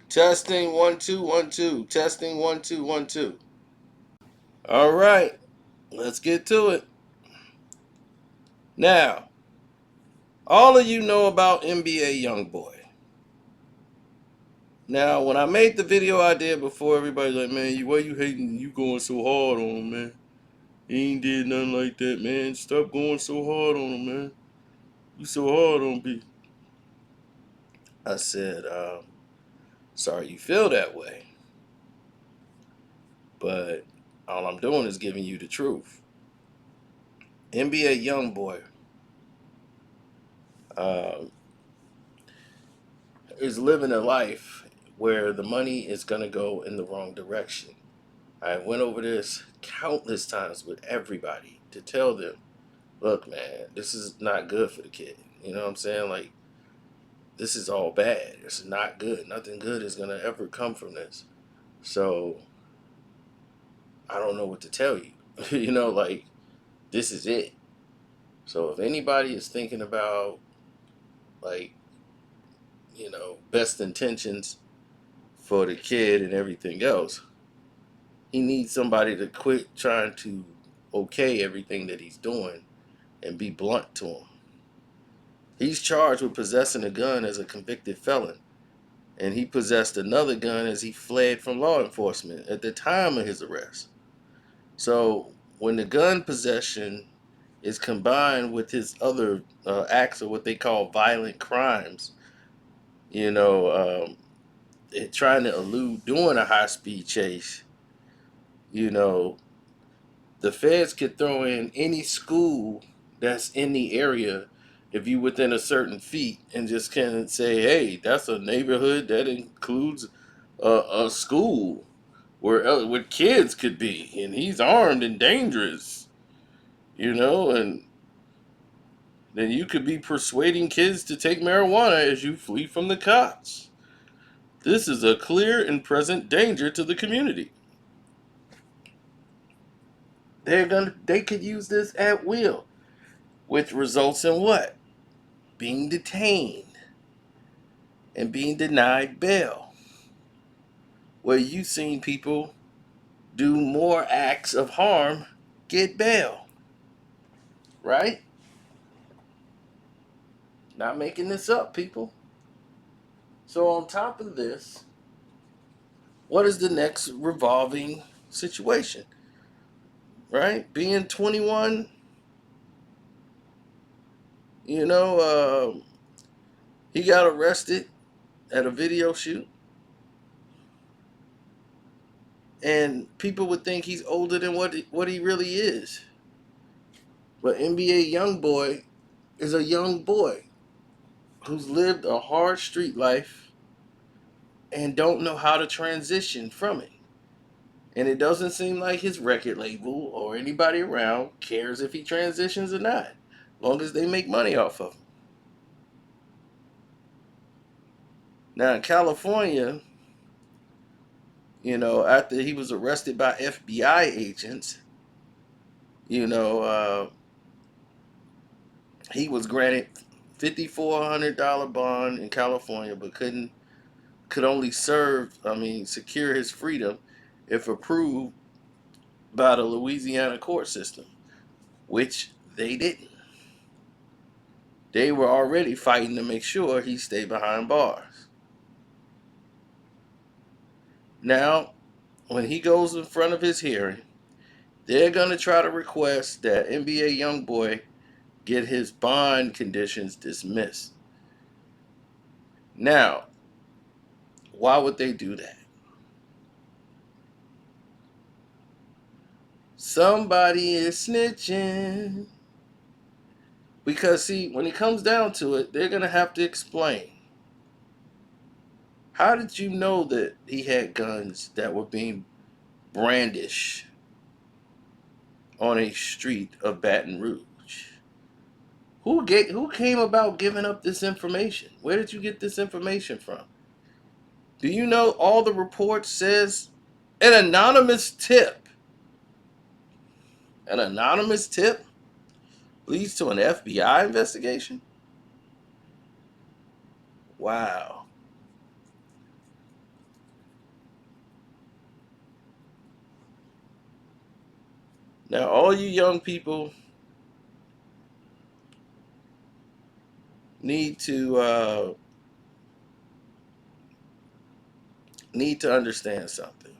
Testing 1 2 1 2. Testing 1 2 1 2. All right, let's get to it. Now, all of you know about NBA Youngboy. Now, when I made the video I did before, everybody's like, man, why you hating? You going so hard on him, man. He ain't did nothing like that, man. Stop going so hard on him, man. You so hard on B. I said, sorry you feel that way. But all I'm doing is giving you the truth. NBA Youngboy is living a life where the money is going to go in the wrong direction. I went over this countless times with everybody to tell them, look, man, this is not good for the kid. You know what I'm saying? Like, this is all bad. It's not good. Nothing good is going to ever come from this. So, I don't know what to tell you. You know, like, this is it. So, if anybody is thinking about, like, best intentions for the kid and everything else, he needs somebody to quit trying to okay everything that he's doing and be blunt to him. He's charged with possessing a gun as a convicted felon, and he possessed another gun as he fled from law enforcement at the time of his arrest. So when the gun possession is combined with his other acts of what they call violent crimes, you know, trying to elude doing a high-speed chase, you know, the feds could throw in any school that's in the area if you within a certain feet and just can say, hey, that's a neighborhood that includes a school where kids could be, and he's armed and dangerous, and then you could be persuading kids to take marijuana as you flee from the cops. This is a clear and present danger to the community. They could use this at will, which results in what? Being detained and being denied bail. Where you've seen people do more acts of harm get bail. Right? Not making this up, people. So on top of this, what is the next revolving situation? Right? Being 21, he got arrested at a video shoot. And people would think he's older than what he really is. But NBA Youngboy is a young boy who's lived a hard street life and don't know how to transition from it. And it doesn't seem like his record label or anybody around cares if he transitions or not, long as they make money off of him. Now in California, after he was arrested by FBI agents, he was granted $5,400 bond in California, but could only secure his freedom if approved by the Louisiana court system, which they didn't. They were already fighting to make sure he stayed behind bars. Now, when he goes in front of his hearing, they're going to try to request that NBA Youngboy get his bond conditions dismissed. Now, why would they do that? Somebody is snitching. Because, see, when it comes down to it, they're going to have to explain. How did you know that he had guns that were being brandished on a street of Baton Rouge? Who came about giving up this information? Where did you get this information from? Do you know all the reports says an anonymous tip? An anonymous tip leads to an FBI investigation? Wow. Now, all you young people need to understand something.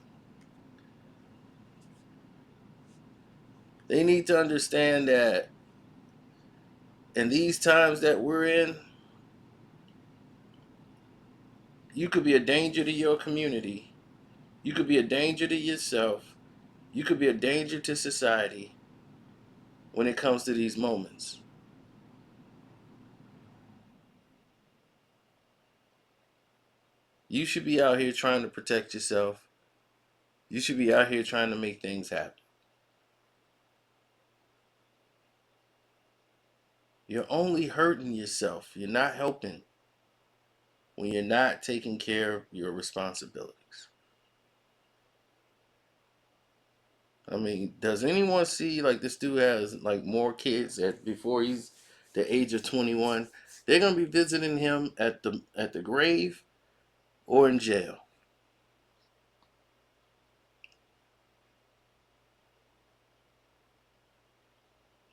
They need to understand that in these times that we're in, you could be a danger to your community. You could be a danger to yourself. You could be a danger to society when it comes to these moments. You should be out here trying to protect yourself. You should be out here trying to make things happen. You're only hurting yourself. You're not helping when you're not taking care of your responsibilities. I mean, does anyone see like this dude has like more kids at before he's the age of 21? They're gonna be visiting him at the grave or in jail.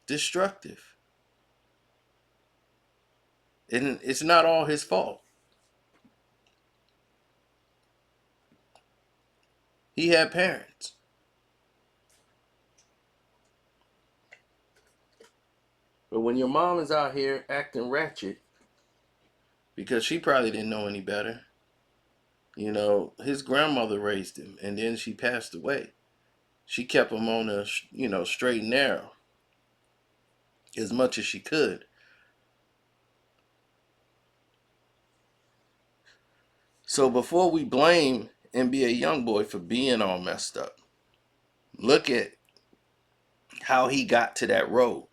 Destructive. And it's not all his fault. He had parents. But when your mom is out here acting ratchet because she probably didn't know any better, his grandmother raised him and then she passed away. She kept him on a, straight and narrow as much as she could. So before we blame NBA Youngboy for being all messed up, look at how he got to that road.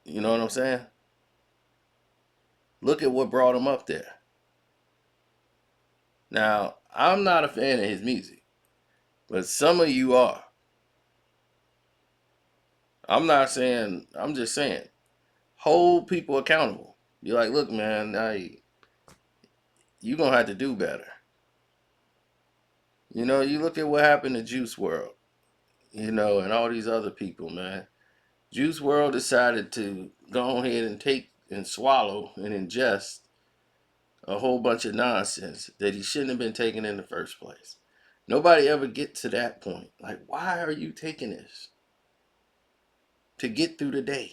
You know what I'm saying? Look at what brought him up there. Now, I'm not a fan of his music, but some of you are. I'm just saying, hold people accountable. You're like, look, man, you're going to have to do better. You look at what happened to Juice World, and all these other people, man. Juice World decided to go ahead and take and swallow and ingest a whole bunch of nonsense that he shouldn't have been taking in the first place. Nobody ever gets to that point. Like, why are you taking this? To get through the day.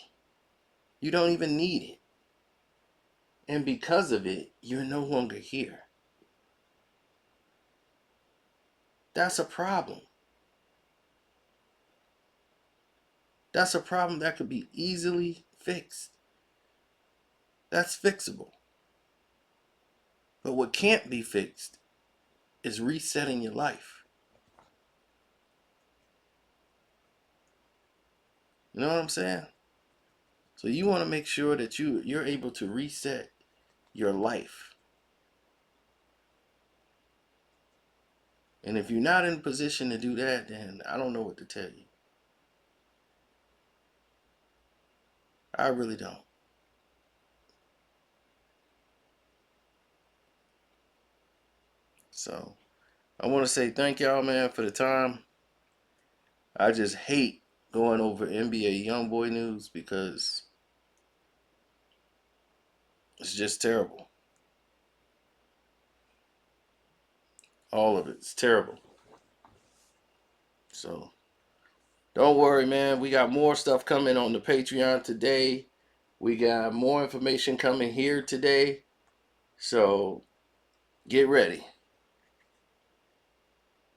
You don't even need it. And because of it, you're no longer here. That's a problem. That's a problem that could be easily fixed. That's fixable. But what can't be fixed is resetting your life. You know what I'm saying? So you want to make sure that you're able to reset your life. And if you're not in a position to do that, then I don't know what to tell you. I really don't. So I want to say thank y'all, man, for the time. I just hate going over NBA Youngboy news because it's just terrible. All of it's terrible. So don't worry, man. We got more stuff coming on the Patreon today. We got more information coming here today. So get ready.